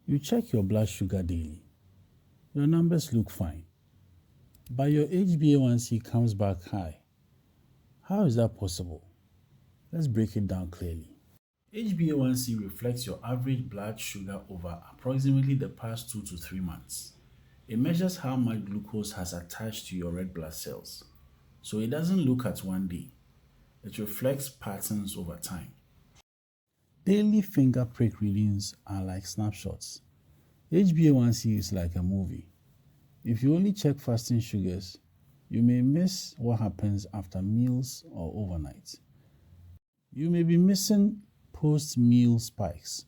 You check your blood sugar daily. Your numbers look fine, but your HbA1c comes back high. How is that possible? Let's break it down clearly. HbA1c reflects your average blood sugar over approximately the past 2 to 3 months. It measures how much glucose has attached to your red blood cells. So it doesn't look at one day. It reflects patterns over time. Daily finger prick readings are like snapshots. HbA1c is like a movie. If you only check fasting sugars, you may miss what happens after meals or overnight. You may be missing post-meal spikes,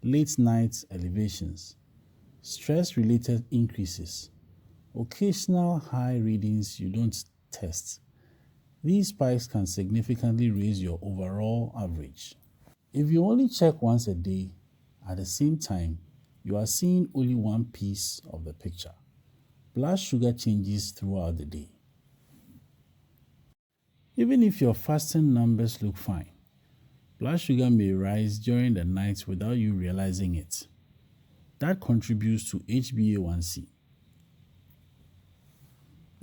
late night elevations, stress-related increases, occasional high readings you don't test. These spikes can significantly raise your overall average. If you only check once a day at the same time, you are seeing only one piece of the picture. Blood sugar changes throughout the day. Even if your fasting numbers look fine, blood sugar may rise during the night without you realizing it. That contributes to HbA1c.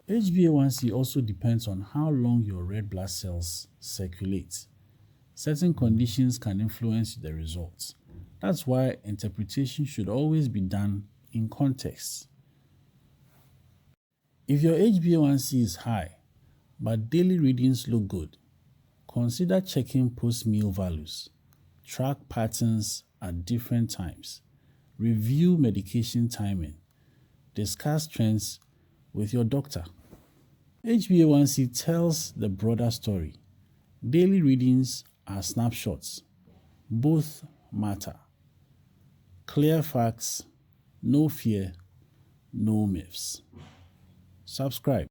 HbA1c also depends on how long your red blood cells circulate. Certain conditions can influence the results. That's why interpretation should always be done in context. If your HbA1c is high, but daily readings look good, consider checking post-meal values. Track patterns at different times. Review medication timing. Discuss trends with your doctor. HbA1c tells the broader story. Daily readings are snapshots. Both matter. Clear facts, no fear, no myths. Subscribe.